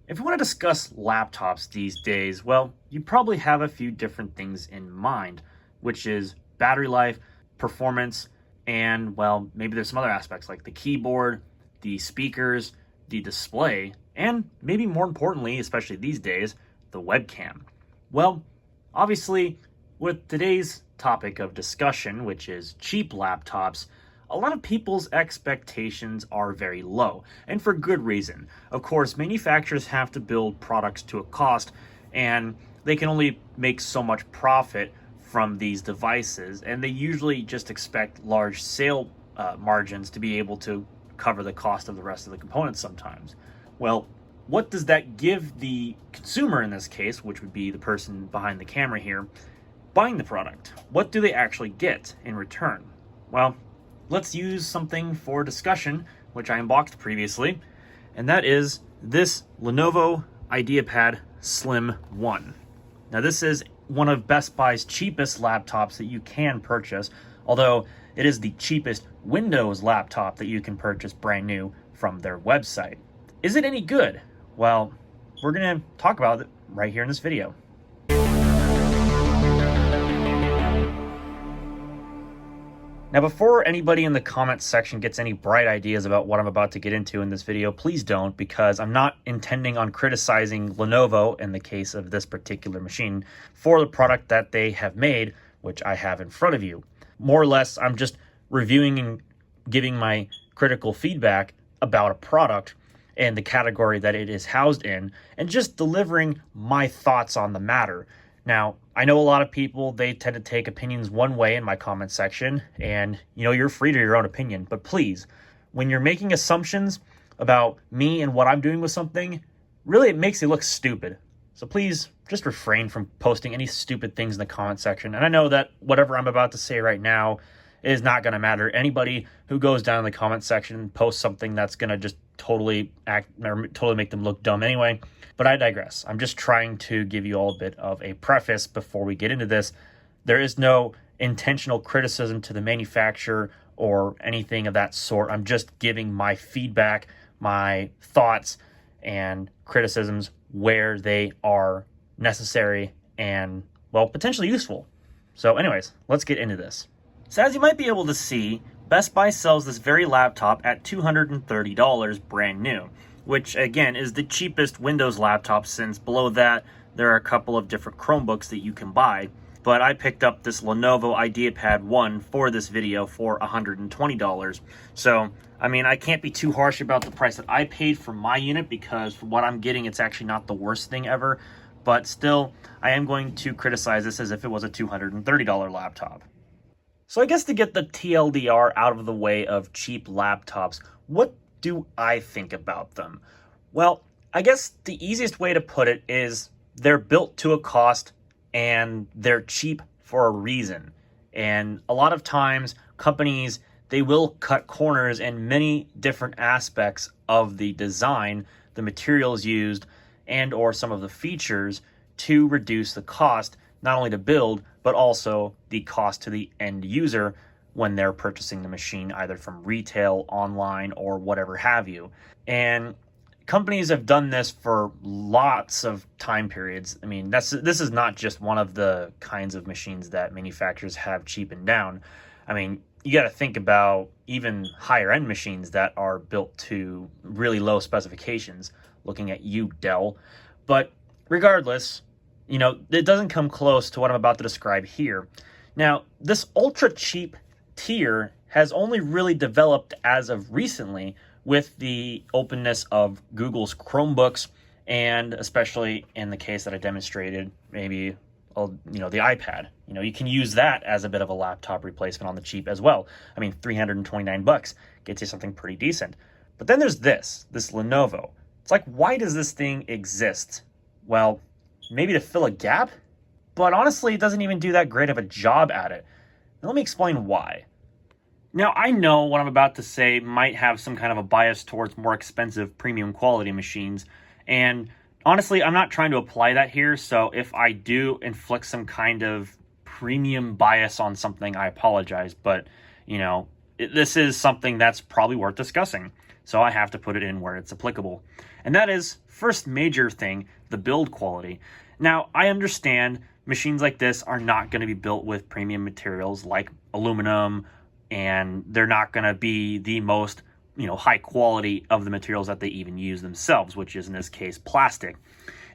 If you want to discuss laptops these days, well, you probably have a few different things in mind, which is battery life, performance, and well, maybe there's some other aspects like the keyboard, the speakers, the display, and maybe more importantly, especially these days, the webcam. Well, obviously, with today's topic of discussion, which is cheap laptops, a lot of people's expectations are very low, and for good reason. Of course, manufacturers have to build products to a cost, and they can only make so much profit from these devices, and they usually just expect large sale margins to be able to cover the cost of the rest of the components sometimes. Well, what does that give the consumer in this case, which would be the person behind the camera here, buying the product? What do they actually get in return? Well, let's use something for discussion, which I unboxed previously, and that is this Lenovo IdeaPad Slim 1. Now, this is one of Best Buy's cheapest laptops that you can purchase, although it is the cheapest Windows laptop that you can purchase brand new from their website. Is it any good? Well, we're going to talk about it right here in this video. Now, before anybody in the comments section gets any bright ideas about what I'm about to get into in this video, please don't, because I'm not intending on criticizing Lenovo, in the case of this particular machine, for the product that they have made, which I have in front of you. More or less, I'm just reviewing and giving my critical feedback about a product and the category that it is housed in, and just delivering my thoughts on the matter. Now, I know a lot of people, they tend to take opinions one way in my comment section, and you're free to your own opinion, but please, when you're making assumptions about me and what I'm doing with something, really it makes it look stupid. So please just refrain from posting any stupid things in the comment section. And I know that whatever I'm about to say right now is not going to matter. Anybody who goes down in the comment section and posts something that's going to just totally make them look dumb anyway. But I digress. I'm just trying to give you all a bit of a preface before we get into this. There is no intentional criticism to the manufacturer or anything of that sort. I'm just giving my feedback, my thoughts, and criticisms where they are necessary and, well, potentially useful. So anyways, let's get into this. So as you might be able to see, Best Buy sells this very laptop at $230 brand new, which again is the cheapest Windows laptop, since below that there are a couple of different Chromebooks that you can buy. But I picked up this Lenovo IdeaPad 1 for this video for $120. So, I mean, I can't be too harsh about the price that I paid for my unit, because for what I'm getting, it's actually not the worst thing ever. But still, I am going to criticize this as if it was a $230 laptop. So I guess to get the TLDR out of the way of cheap laptops, what do I think about them? Well, I guess the easiest way to put it is they're built to a cost and they're cheap for a reason. And a lot of times companies, they will cut corners in many different aspects of the design, the materials used, and or some of the features to reduce the cost, not only to build, but also the cost to the end user when they're purchasing the machine, either from retail, online, or whatever have you. And companies have done this for lots of time periods. I mean, this is not just one of the kinds of machines that manufacturers have cheapened down. I mean, you got to think about even higher end machines that are built to really low specifications, looking at you, Dell. But regardless, it doesn't come close to what I'm about to describe here. Now, this ultra cheap tier has only really developed as of recently with the openness of Google's Chromebooks, and especially in the case that I demonstrated, maybe the iPad. You can use that as a bit of a laptop replacement on the cheap as well. I mean, $329 gets you something pretty decent. But then there's this Lenovo. It's like, why does this thing exist? Well, maybe to fill a gap, but honestly, it doesn't even do that great of a job at it. And let me explain why. Now, I know what I'm about to say might have some kind of a bias towards more expensive premium quality machines, and honestly, I'm not trying to apply that here, so if I do inflict some kind of premium bias on something, I apologize, but, this is something that's probably worth discussing. So I have to put it in where it's applicable. And that is, first major thing, the build quality. Now, I understand machines like this are not going to be built with premium materials like aluminum, and they're not going to be the most, high quality of the materials that they even use themselves, which is in this case plastic.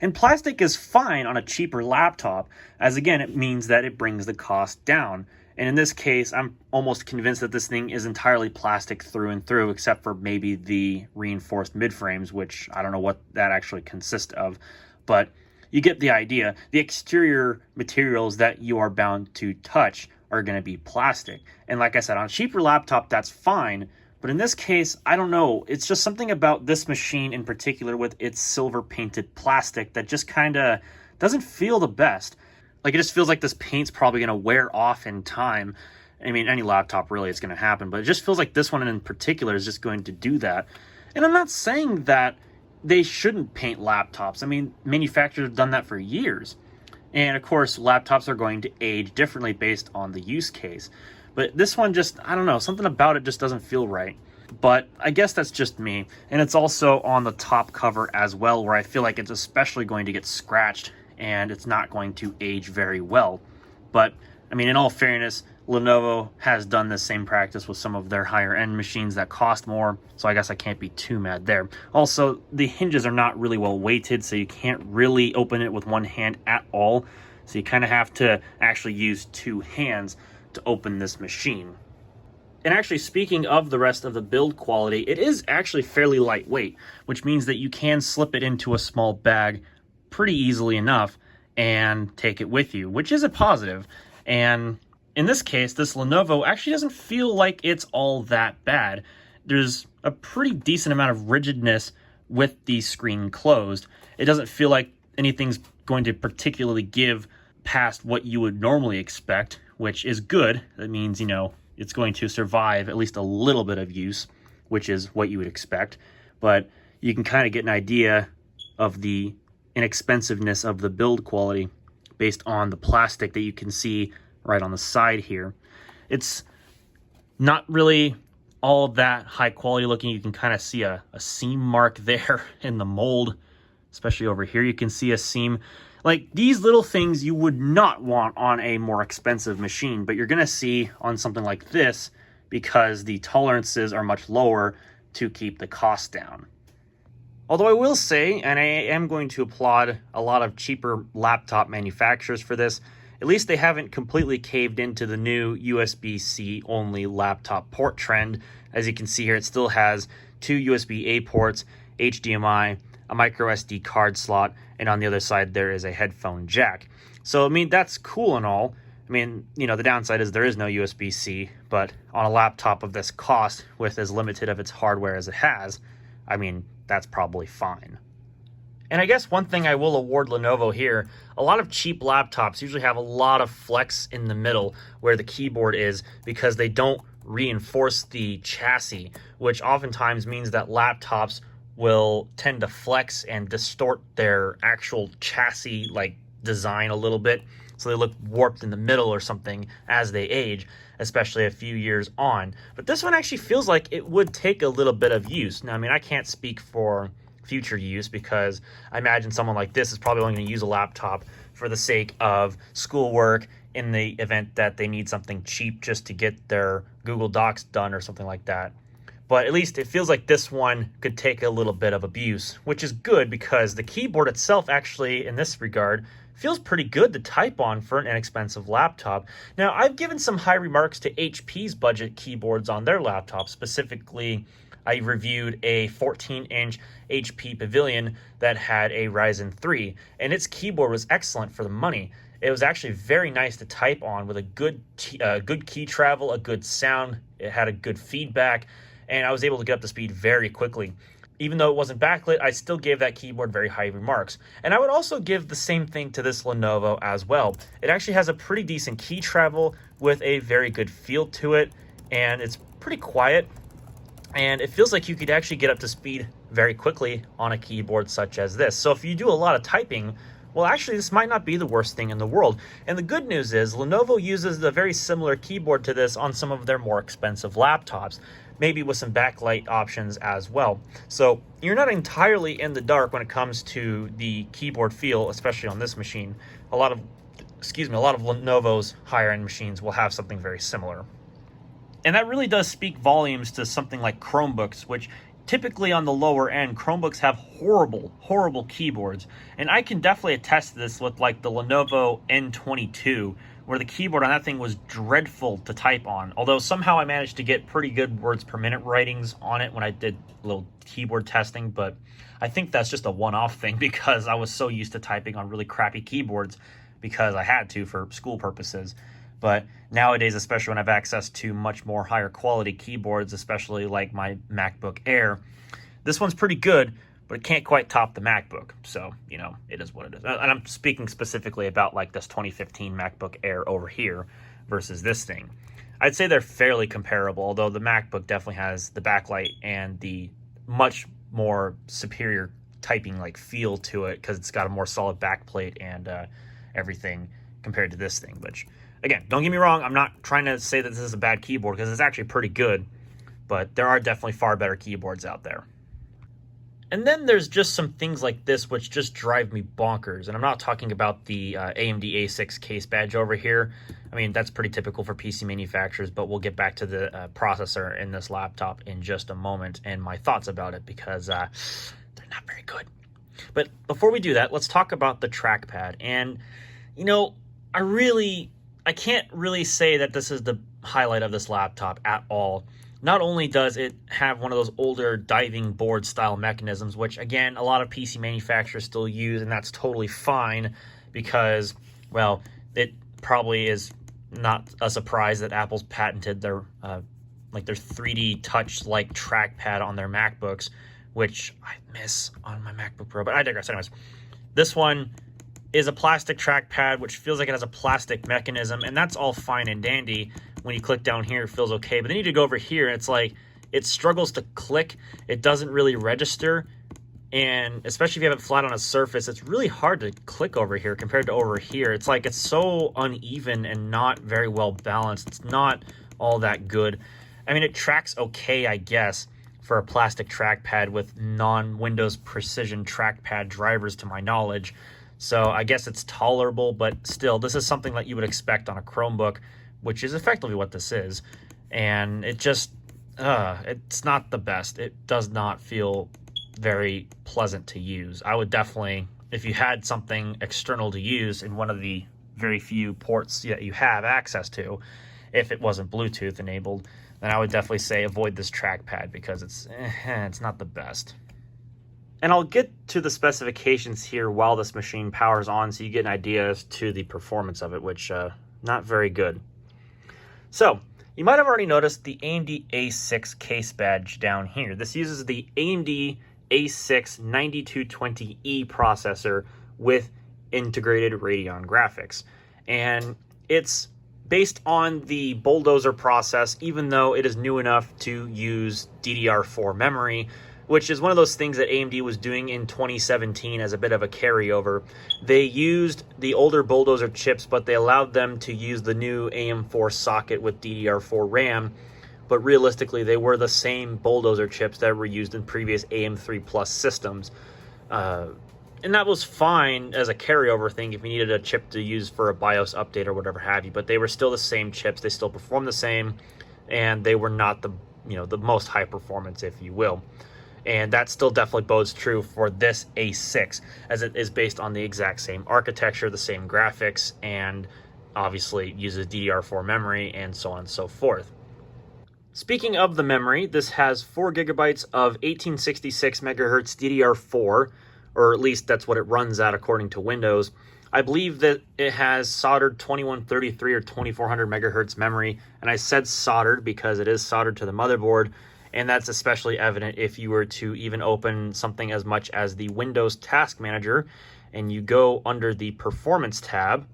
And plastic is fine on a cheaper laptop, as again, it means that it brings the cost down. And in this case, I'm almost convinced that this thing is entirely plastic through and through, except for maybe the reinforced midframes, which I don't know what that actually consists of. But you get the idea. The exterior materials that you are bound to touch are going to be plastic. And like I said, on a cheaper laptop, that's fine. But in this case, I don't know. It's just something about this machine in particular with its silver painted plastic that just kind of doesn't feel the best. Like, it just feels like this paint's probably going to wear off in time. I mean, any laptop really is going to happen, but it just feels like this one in particular is just going to do that. And I'm not saying that they shouldn't paint laptops. I mean, manufacturers have done that for years. And of course, laptops are going to age differently based on the use case. But this one just, I don't know, something about it just doesn't feel right. But I guess that's just me. And it's also on the top cover as well, where I feel like it's especially going to get scratched and it's not going to age very well. But, I mean, in all fairness, Lenovo has done the same practice with some of their higher end machines that cost more, so I guess I can't be too mad there. Also, the hinges are not really well weighted, so you can't really open it with one hand at all. So you kind of have to actually use two hands to open this machine. And actually, speaking of the rest of the build quality, it is actually fairly lightweight, which means that you can slip it into a small bag pretty easily enough and take it with you, which is a positive. And in this case, this Lenovo actually doesn't feel like it's all that bad. There's a pretty decent amount of rigidness with the screen closed. It doesn't feel like anything's going to particularly give past what you would normally expect, which is good. That means, it's going to survive at least a little bit of use, which is what you would expect. But you can kind of get an idea of the inexpensiveness of the build quality based on the plastic that you can see right on the side here. It's not really all that high quality looking. You can kind of see a seam mark there in the mold, especially over here. You can see a seam. Like, these little things you would not want on a more expensive machine, but you're going to see on something like this because the tolerances are much lower to keep the cost down. Although I will say, and I am going to applaud a lot of cheaper laptop manufacturers for this, at least they haven't completely caved into the new USB-C only laptop port trend. As you can see here, it still has two USB-A ports, HDMI, a micro SD card slot, and on the other side there is a headphone jack. So, I mean, that's cool and all. I mean, the downside is there is no USB-C, but on a laptop of this cost, with as limited of its hardware as it has, I mean, that's probably fine. And I guess one thing I will award Lenovo here, a lot of cheap laptops usually have a lot of flex in the middle where the keyboard is because they don't reinforce the chassis, which oftentimes means that laptops will tend to flex and distort their actual chassis design a little bit, so they look warped in the middle or something as they age, especially a few years on. But this one actually feels like it would take a little bit of use. Now, I mean, I can't speak for future use because I imagine someone like this is probably only going to use a laptop for the sake of schoolwork in the event that they need something cheap just to get their Google Docs done or something like that. But at least it feels like this one could take a little bit of abuse, which is good because the keyboard itself actually, in this regard, feels pretty good to type on for an inexpensive laptop. Now, I've given some high remarks to HP's budget keyboards on their laptops. Specifically, I reviewed a 14-inch HP Pavilion that had a Ryzen 3, and its keyboard was excellent for the money. It was actually very nice to type on with a good key travel, a good sound. It had a good feedback, and I was able to get up to speed very quickly. Even though it wasn't backlit, I still gave that keyboard very high remarks. And I would also give the same thing to this Lenovo as well. It actually has a pretty decent key travel with a very good feel to it, and it's pretty quiet. And it feels like you could actually get up to speed very quickly on a keyboard such as this. So if you do a lot of typing Well, actually, this might not be the worst thing in the world. And the good news is Lenovo uses a very similar keyboard to this on some of their more expensive laptops, maybe with some backlight options as well. So you're not entirely in the dark when it comes to the keyboard feel, especially on this machine. A lot of Lenovo's higher end machines will have something very similar. And that really does speak volumes to something like Chromebooks, which typically on the lower end, Chromebooks have horrible keyboards. And I can definitely attest to this with like the Lenovo N22, where the keyboard on that thing was dreadful to type on. Although somehow I managed to get pretty good words per minute writings on it when I did a little keyboard testing, but I think that's just a one-off thing because I was so used to typing on really crappy keyboards because I had to for school purposes. But nowadays, especially when I have access to much more higher quality keyboards, especially like my MacBook Air, this one's pretty good, but it can't quite top the MacBook. So, you know, it is what it is. And I'm speaking specifically about like this 2015 MacBook Air over here versus this thing. I'd say they're fairly comparable, although the MacBook definitely has the backlight and the much more superior typing like feel to it because it's got a more solid backplate and everything compared to this thing, which... Again, don't get me wrong, I'm not trying to say that this is a bad keyboard because it's actually pretty good, but there are definitely far better keyboards out there. And then there's just some things like this which just drive me bonkers, and I'm not talking about the AMD A6 case badge over here. I mean, that's pretty typical for PC manufacturers, but we'll get back to the processor in this laptop in just a moment and my thoughts about it because they're not very good. But before we do that, let's talk about the trackpad. And, you know, I can't really say that this is the highlight of this laptop at all. Not only does it have one of those older diving board style mechanisms, which again, a lot of PC manufacturers still use, and that's totally fine because, well, it probably is not a surprise that Apple's patented their 3D touch-like trackpad on their MacBooks, which I miss on my MacBook Pro, but I digress. Anyways, this one is a plastic trackpad, which feels like it has a plastic mechanism, and that's all fine and dandy. When you click down here, it feels okay, but then you need to go over here, and it's like, it struggles to click. It doesn't really register, and especially if you have it flat on a surface, it's really hard to click over here compared to over here. It's like, it's so uneven and not very well balanced. It's not all that good. I mean, it tracks okay, I guess, for a plastic trackpad with non-Windows precision trackpad drivers to my knowledge. So I guess it's tolerable, but still, this is something that you would expect on a Chromebook, which is effectively what this is. And it just, it's not the best. It does not feel very pleasant to use. I would definitely, if you had something external to use in one of the very few ports that you have access to, if it wasn't Bluetooth enabled, then I would definitely say avoid this trackpad because it's not the best. And I'll get to the specifications here while this machine powers on so you get an idea as to the performance of it, which not very good. So, you might have already noticed the AMD A6 case badge down here. This uses the AMD A6 9220E processor with integrated Radeon graphics. And it's based on the Bulldozer process, even though it is new enough to use DDR4 memory, which is one of those things that AMD was doing in 2017 as a bit of a carryover. They used the older Bulldozer chips, but they allowed them to use the new AM4 socket with DDR4 RAM, but realistically, they were the same Bulldozer chips that were used in previous AM3 Plus systems. And that was fine as a carryover thing if you needed a chip to use for a BIOS update or whatever have you, but they were still the same chips, they still performed the same, and they were not the most high performance, if you will. And that still definitely bodes true for this A6, as it is based on the exact same architecture, the same graphics, and obviously uses DDR4 memory and so on and so forth. Speaking of the memory, this has 4 gigabytes of 1866 megahertz DDR4, or at least that's what it runs at according to Windows. I believe that it has soldered 2133 or 2400 megahertz memory, and I said soldered because it is soldered to the motherboard. And that's especially evident if you were to even open something as much as the Windows Task Manager and you go under the Performance tab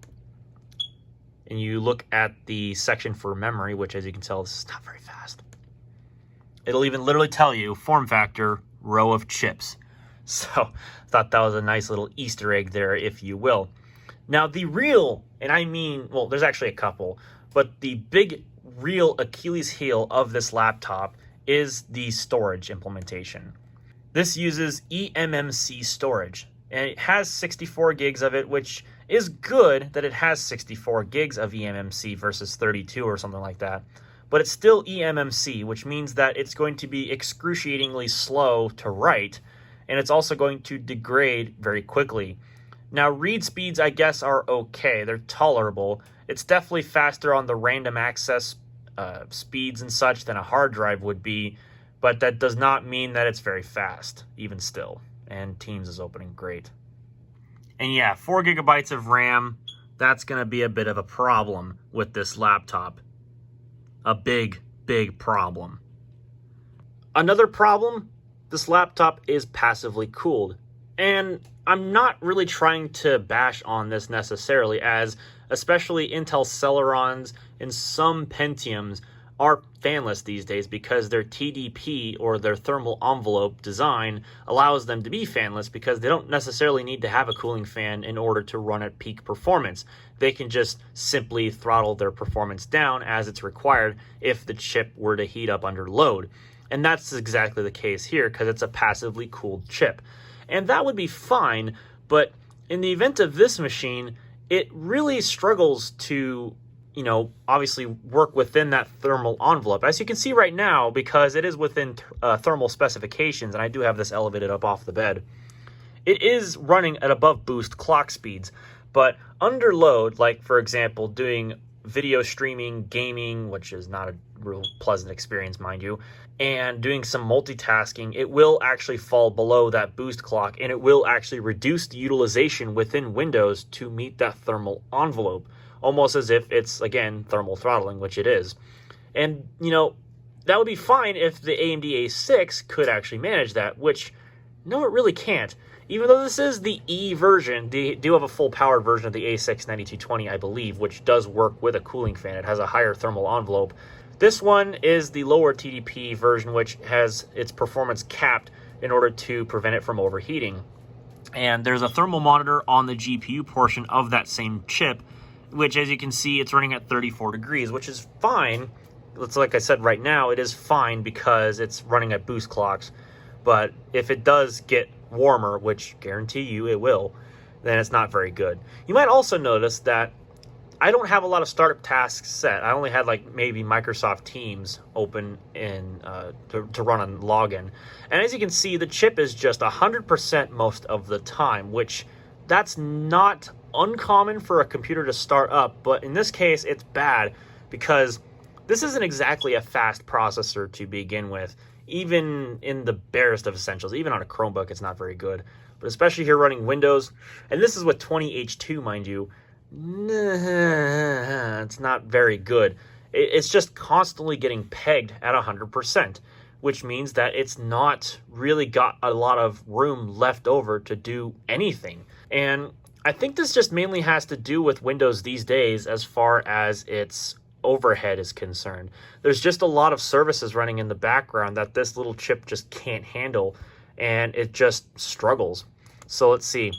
and you look at the section for memory, which as you can tell, this is not very fast. It'll even literally tell you form factor, row of chips. So I thought that was a nice little Easter egg there, if you will. Now the real, and I mean, well, there's actually a couple, but the big real Achilles heel of this laptop is the storage implementation. This uses eMMC storage, and it has 64 gigs of it, which is good that it has 64 gigs of eMMC versus 32 or something like that. But it's still eMMC, which means that it's going to be excruciatingly slow to write, and it's also going to degrade very quickly. Now, read speeds, I guess, are okay. They're tolerable. It's definitely faster on the random access speeds and such than a hard drive would be, but that does not mean that it's very fast, even still. And Teams is opening great. And yeah, 4 gigabytes of RAM, that's going to be a bit of a problem with this laptop. A big, big problem. Another problem, this laptop is passively cooled. And I'm not really trying to bash on this necessarily, as especially Intel Celerons and some Pentiums are fanless these days because their TDP, or their thermal envelope design, allows them to be fanless because they don't necessarily need to have a cooling fan in order to run at peak performance. They can just simply throttle their performance down as it's required if the chip were to heat up under load. And that's exactly the case here because it's a passively cooled chip. And that would be fine, but in the event of this machine, it really struggles to, obviously work within that thermal envelope. As you can see right now, because it is within thermal specifications, and I do have this elevated up off the bed, it is running at above boost clock speeds. But under load, like for example, doing video streaming, gaming, which is not a real pleasant experience, mind you, and doing some multitasking, it will actually fall below that boost clock, and it will actually reduce the utilization within Windows to meet that thermal envelope, almost as if it's, again, thermal throttling, which it is. And, that would be fine if the AMD A6 could actually manage that, which, no, it really can't. Even though this is the E version, they do have a full-powered version of the A6 9220, I believe, which does work with a cooling fan. It has a higher thermal envelope. This one is the lower TDP version, which has its performance capped in order to prevent it from overheating. And there's a thermal monitor on the GPU portion of that same chip, which, as you can see, it's running at 34 degrees, which is fine. It's like I said right now, it is fine because it's running at boost clocks. But if it does get warmer, which guarantee you it will, then it's not very good. You might also notice that I don't have a lot of startup tasks set. I only had maybe Microsoft Teams open in to run on login. And as you can see, the chip is just 100% most of the time, which that's not uncommon for a computer to start up. But in this case, it's bad because this isn't exactly a fast processor to begin with. Even in the barest of essentials, even on a Chromebook, it's not very good. But especially here running Windows, and this is with 20H2, mind you, it's not very good. It's just constantly getting pegged at 100%, which means that it's not really got a lot of room left over to do anything. And I think this just mainly has to do with Windows these days as far as its overhead is concerned. There's just a lot of services running in the background that this little chip just can't handle, and it just struggles. So let's see.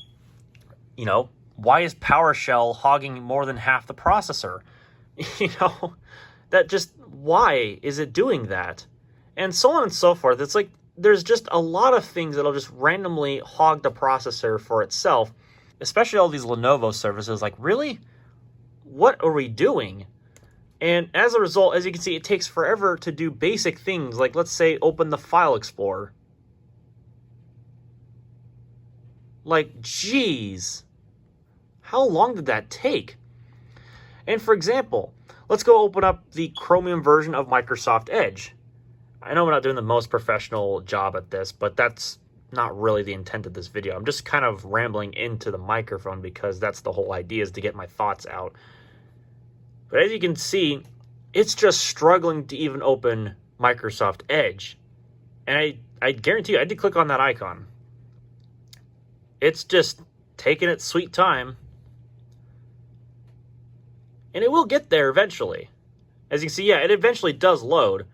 Why is PowerShell hogging more than half the processor? Why is it doing that? And so on and so forth. It's like there's just a lot of things that'll just randomly hog the processor for itself, especially all these Lenovo services. Like, really? What are we doing? And as a result, as you can see, it takes forever to do basic things, like, let's say, open the File Explorer. Like, geez, how long did that take? And for example, let's go open up the Chromium version of Microsoft Edge. I know we're not doing the most professional job at this, but that's not really the intent of this video. I'm just kind of rambling into the microphone because that's the whole idea, is to get my thoughts out. But as you can see, it's just struggling to even open Microsoft Edge. And I guarantee you, I did click on that icon. It's just taking its sweet time. And it will get there eventually. As you can see, yeah, it eventually does load.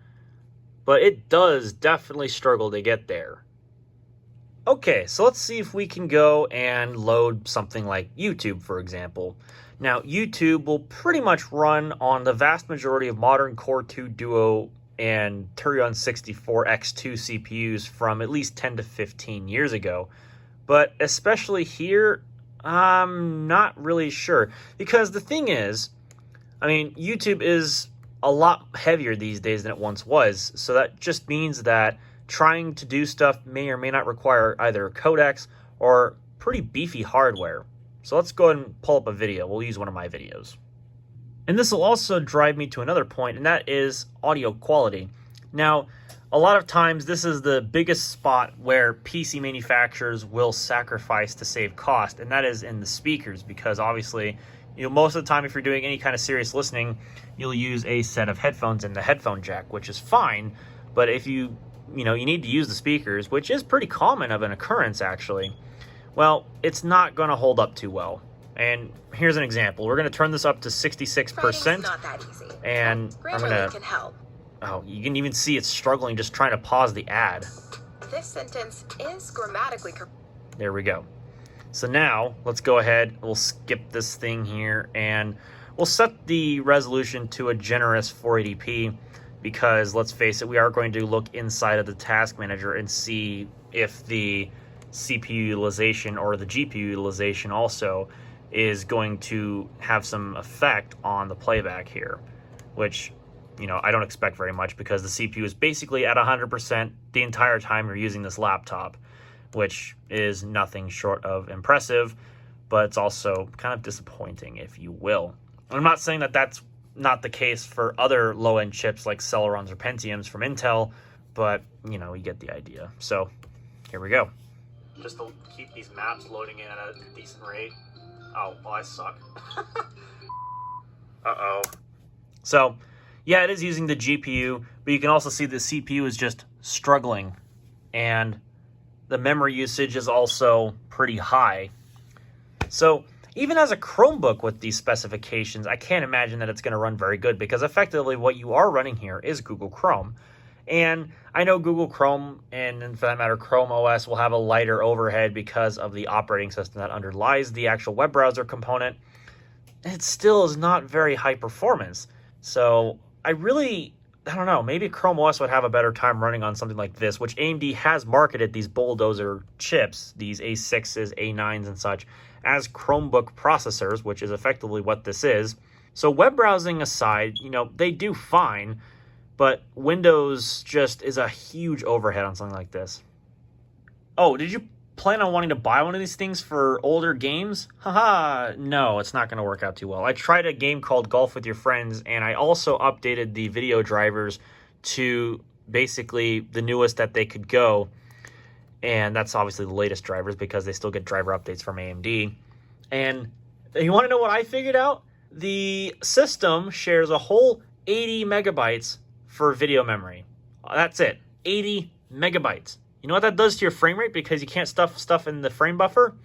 But it does definitely struggle to get there. Okay, so let's see if we can go and load something like YouTube, for example. Now, YouTube will pretty much run on the vast majority of modern Core 2 Duo and Turion 64X2 CPUs from at least 10 to 15 years ago. But especially here, I'm not really sure. Because the thing is, I mean, YouTube is a lot heavier these days than it once was. So that just means that trying to do stuff may or may not require either codecs or pretty beefy hardware. So let's go ahead and pull up a video. We'll use one of my videos. And this will also drive me to another point, and that is audio quality. Now, a lot of times this is the biggest spot where PC manufacturers will sacrifice to save cost, and that is in the speakers, because obviously, most of the time if you're doing any kind of serious listening, you'll use a set of headphones and the headphone jack, which is fine. But if you need to use the speakers, which is pretty common of an occurrence actually, well, it's not going to hold up too well. And here's an example. We're going to turn this up to 66%. Not that easy. And I'm going to... can help. Oh, you can even see it's struggling just trying to pause the ad. This sentence is grammatically correct. There we go. So now, let's go ahead. We'll skip this thing here, and we'll set the resolution to a generous 480p, because let's face it, we are going to look inside of the task manager and see if the CPU utilization or the GPU utilization also is going to have some effect on the playback here, which, I don't expect very much, because the CPU is basically at 100% the entire time you're using this laptop, which is nothing short of impressive, but it's also kind of disappointing, if you will. I'm not saying that that's not the case for other low-end chips like Celerons or Pentiums from Intel, but, you get the idea. So, here we go. Just to keep these maps loading in at a decent rate. Oh, well, I suck. Uh-oh. So, yeah, it is using the GPU, but you can also see the CPU is just struggling, and the memory usage is also pretty high. So, even as a Chromebook with these specifications, I can't imagine that it's going to run very good, because effectively what you are running here is Google Chrome. And I know Google Chrome, and for that matter, Chrome OS, will have a lighter overhead because of the operating system that underlies the actual web browser component. It still is not very high performance. So I don't know, maybe Chrome OS would have a better time running on something like this, which AMD has marketed these bulldozer chips, these A6s, A9s, and such, as Chromebook processors, which is effectively what this is. So web browsing aside, they do fine, but Windows just is a huge overhead on something like this. Oh, did you plan on wanting to buy one of these things for older games? Haha, no, it's not going to work out too well. I tried a game called Golf with Your Friends, and I also updated the video drivers to basically the newest that they could go. And that's obviously the latest drivers, because they still get driver updates from AMD. And you want to know what I figured out? The system shares a whole 80 megabytes for video memory. That's it. 80 megabytes. You know what that does to your frame rate, because you can't stuff stuff in the frame buffer?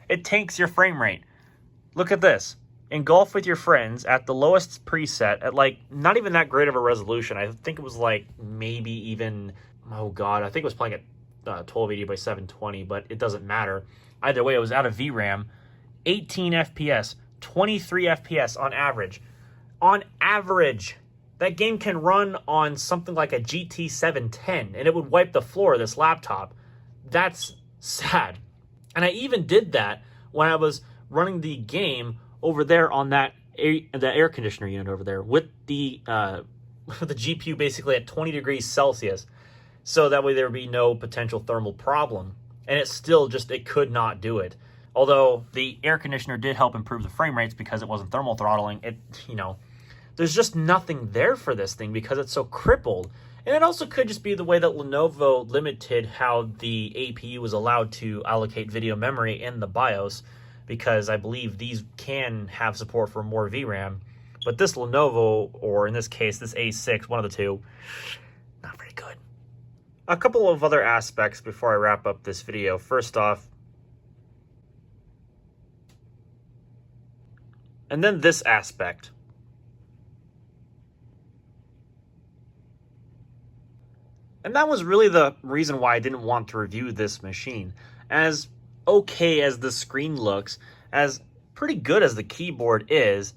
It tanks your frame rate. Look at this. In Golf with Your Friends, at the lowest preset, at not even that great of a resolution, I think it was maybe even, oh god, I think it was playing at 1280 by 720, but it doesn't matter. Either way, it was out of VRAM. 18 FPS, 23 FPS on average. On average! That game can run on something like a GT 710, and it would wipe the floor of this laptop. That's sad. And I even did that when I was running the game over there on the air conditioner unit over there with the GPU basically at 20 degrees Celsius. So that way there would be no potential thermal problem. And it could not do it. Although the air conditioner did help improve the frame rates because it wasn't thermal throttling, there's just nothing there for this thing because it's so crippled. And it also could just be the way that Lenovo limited how the APU was allowed to allocate video memory in the BIOS, because I believe these can have support for more VRAM. But this Lenovo, or in this case, this A6, one of the two, not very good. A couple of other aspects before I wrap up this video. First off, and then this aspect. And that was really the reason why I didn't want to review this machine. As okay as the screen looks, as pretty good as the keyboard is,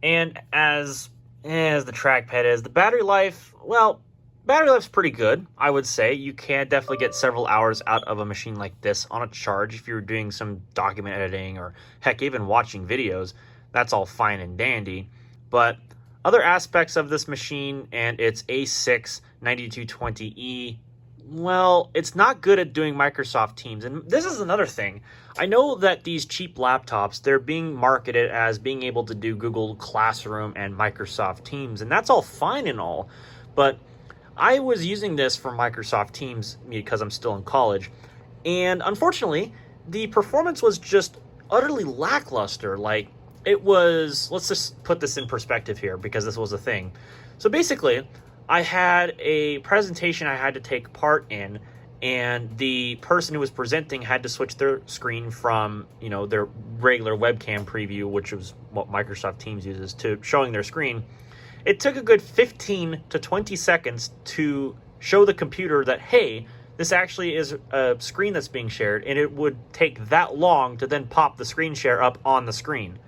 and as the trackpad is, the battery life, well, battery life's pretty good, I would say. You can definitely get several hours out of a machine like this on a charge if you're doing some document editing or heck, even watching videos. That's all fine and dandy. But other aspects of this machine and its A6 9220E, well, it's not good at doing Microsoft Teams. And this is another thing. I know that these cheap laptops, they're being marketed as being able to do Google Classroom and Microsoft Teams, and that's all fine and all. But I was using this for Microsoft Teams because I'm still in college, and unfortunately, the performance was just utterly lackluster. Like, it was, let's just put this in perspective here because this was a thing. So basically, I had a presentation I had to take part in, and the person who was presenting had to switch their screen from, you know, their regular webcam preview, which was what Microsoft Teams uses, to showing their screen. It took a good 15 to 20 seconds to show the computer that, hey, this actually is a screen that's being shared, and it would take that long to then pop the screen share up on the screen.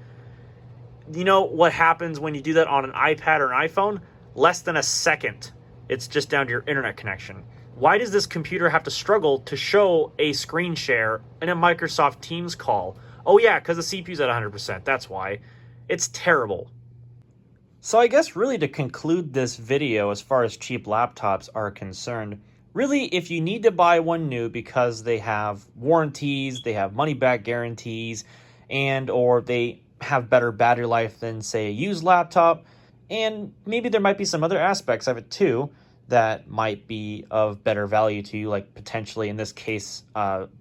You know what happens when you do that on an iPad or an iPhone? Less than a second. It's just down to your internet connection. Why does this computer have to struggle to show a screen share in a Microsoft Teams call? Oh yeah, because the CPU's at 100%. That's why. It's terrible. So I guess really to conclude this video as far as cheap laptops are concerned, really if you need to buy one new because they have warranties, they have money back guarantees, and or they have better battery life than, say, a used laptop, and maybe there might be some other aspects of it too that might be of better value to you, like potentially in this case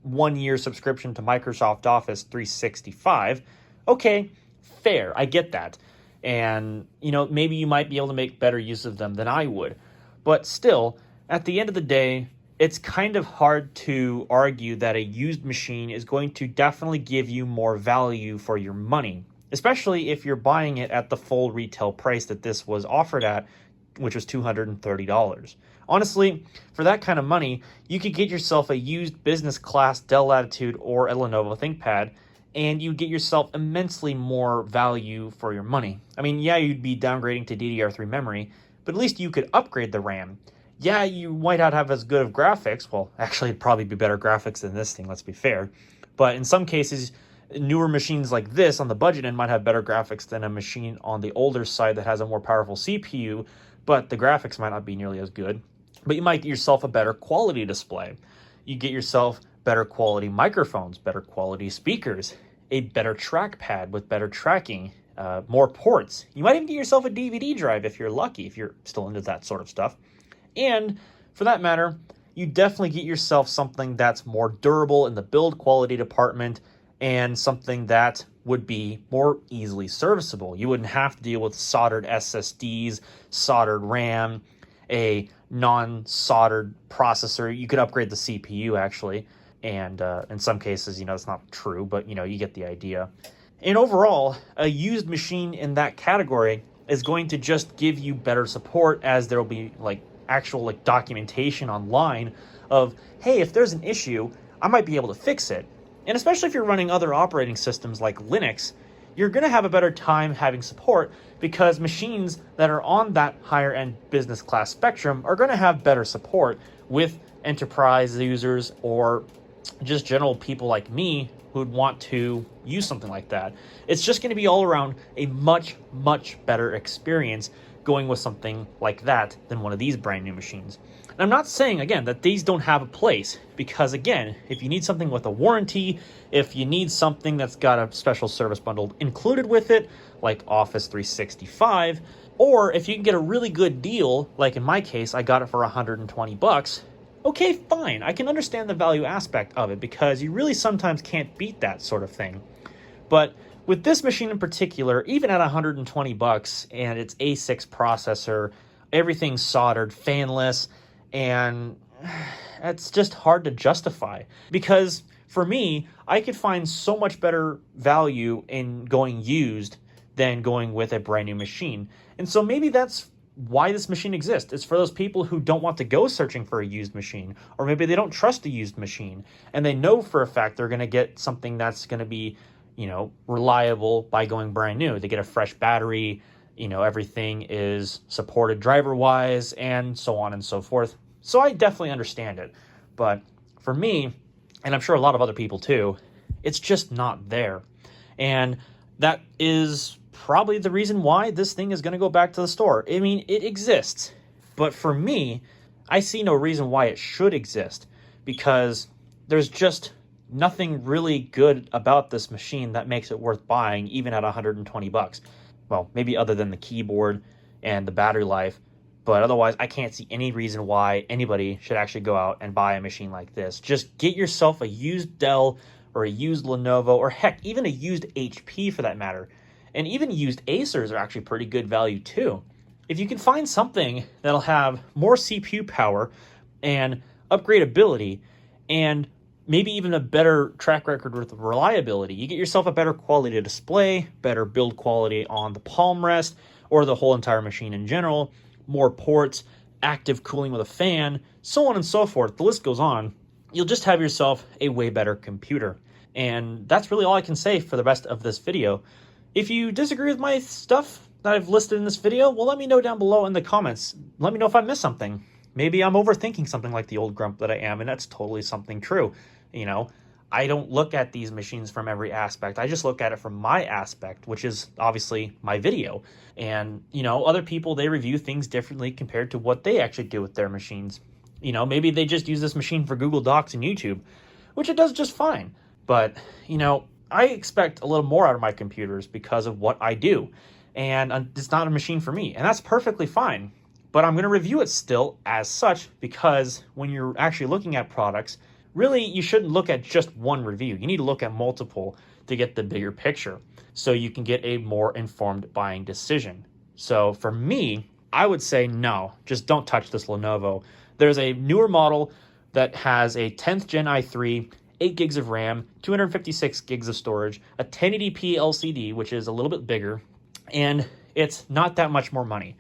1 year subscription to Microsoft Office 365. Okay, fair, I get that. And, you know, maybe you might be able to make better use of them than I would. But still, at the end of the day, it's kind of hard to argue that a used machine is going to definitely give you more value for your money, especially if you're buying it at the full retail price that this was offered at, which was $230. Honestly, for that kind of money, you could get yourself a used business class Dell Latitude or a Lenovo ThinkPad, and you get yourself immensely more value for your money. I mean, yeah, you'd be downgrading to DDR3 memory, but at least you could upgrade the RAM. Yeah, you might not have as good of graphics. Well, actually, it'd probably be better graphics than this thing, let's be fair. But in some cases, newer machines like this on the budget end might have better graphics than a machine on the older side that has a more powerful CPU, but the graphics might not be nearly as good. But you might get yourself a better quality display. You get yourself better quality microphones, better quality speakers, a better trackpad with better tracking, more ports. You might even get yourself a DVD drive if you're lucky, if you're still into that sort of stuff. And for that matter, you definitely get yourself something that's more durable in the build quality department and something that would be more easily serviceable. You wouldn't have to deal with soldered SSDs, soldered RAM, a non-soldered processor. You could upgrade the CPU actually. And in some cases, you know, it's not true, but, you know, you get the idea. And overall, a used machine in that category is going to just give you better support, as there will be like actual like documentation online of, hey, if there's an issue, I might be able to fix it. And especially if you're running other operating systems like Linux, you're going to have a better time having support because machines that are on that higher end business class spectrum are going to have better support with enterprise users or just general people like me who'd want to use something like that. It's just going to be all around a much, much better experience going with something like that than one of these brand new machines. And I'm not saying, again, that these don't have a place, because, again, if you need something with a warranty, if you need something that's got a special service bundle included with it, like Office 365, or if you can get a really good deal, like in my case, I got it for $120, okay, fine. I can understand the value aspect of it because you really sometimes can't beat that sort of thing. But with this machine in particular, even at $120 and its A6 processor, everything's soldered, fanless, and it's just hard to justify. Because for me, I could find so much better value in going used than going with a brand new machine. And so maybe that's why this machine exists. It's for those people who don't want to go searching for a used machine, or maybe they don't trust a used machine and they know for a fact they're going to get something that's going to be, reliable by going brand new. They get a fresh battery, everything is supported driver wise and so on and so forth. So I definitely understand it. But for me, and I'm sure a lot of other people too, it's just not there. And that is probably the reason why this thing is going to go back to the store. I mean, it exists, but for me, I see no reason why it should exist, because there's just nothing really good about this machine that makes it worth buying, even at 120 bucks. Well, maybe other than the keyboard and the battery life, but otherwise I can't see any reason why anybody should actually go out and buy a machine like this. Just get yourself a used Dell or a used Lenovo, or heck, even a used HP for that matter. And even used Acers are actually pretty good value too. If you can find something that'll have more CPU power and upgradability and maybe even a better track record with reliability, you get yourself a better quality display, better build quality on the palm rest or the whole entire machine in general, more ports, active cooling with a fan, so on and so forth. The list goes on. You'll just have yourself a way better computer. And that's really all I can say for the rest of this video. If you disagree with my stuff that I've listed in this video, well, let me know down below in the comments. Let me know if I missed something. Maybe I'm overthinking something like the old grump that I am, and that's totally something true. I don't look at these machines from every aspect. I just look at it from my aspect, which is obviously my video. And, other people, they review things differently compared to what they actually do with their machines. Maybe they just use this machine for Google Docs and YouTube, which it does just fine. But, I expect a little more out of my computers because of what I do. And it's not a machine for me. And that's perfectly fine. But I'm going to review it still as such, because when you're actually looking at products, really, you shouldn't look at just one review. You need to look at multiple to get the bigger picture so you can get a more informed buying decision. So for me, I would say no, just don't touch this Lenovo. There's a newer model that has a 10th Gen i3, 8 gigs of RAM, 256 gigs of storage, a 1080p LCD, which is a little bit bigger, and it's not that much more money.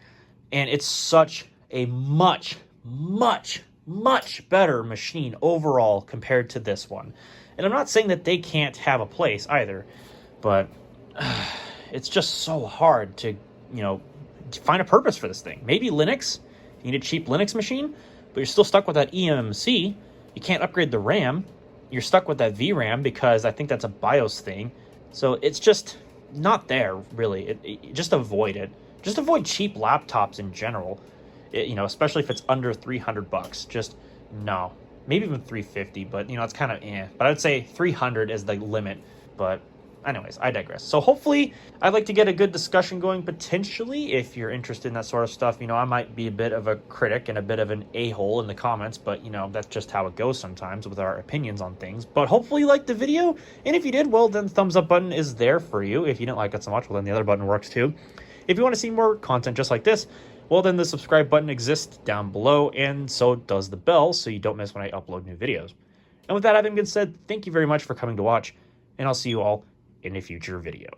And it's such a much better machine overall compared to this one. And I'm not saying that they can't have a place either, but it's just so hard to, find a purpose for this thing. Maybe Linux, you need a cheap Linux machine, but you're still stuck with that eMMC. You can't upgrade the RAM. You're stuck with that VRAM because I think that's a BIOS thing. So it's just not there, really. Just avoid it. Just avoid cheap laptops in general. Especially if it's under 300 bucks. Just no. Maybe even 350, but it's kind of But I would say 300 is the limit. But anyways, I digress. So hopefully I'd like to get a good discussion going potentially if you're interested in that sort of stuff. I might be a bit of a critic and a bit of an a-hole in the comments, but that's just how it goes sometimes with our opinions on things. But hopefully you liked the video, and if you did, well, then the thumbs up button is there for you. If you didn't like it so much, well, then the other button works too. If you want to see more content just like this, well, then the subscribe button exists down below, and so does the bell, so you don't miss when I upload new videos. And with that having been said, thank you very much for coming to watch, and I'll see you all in a future video.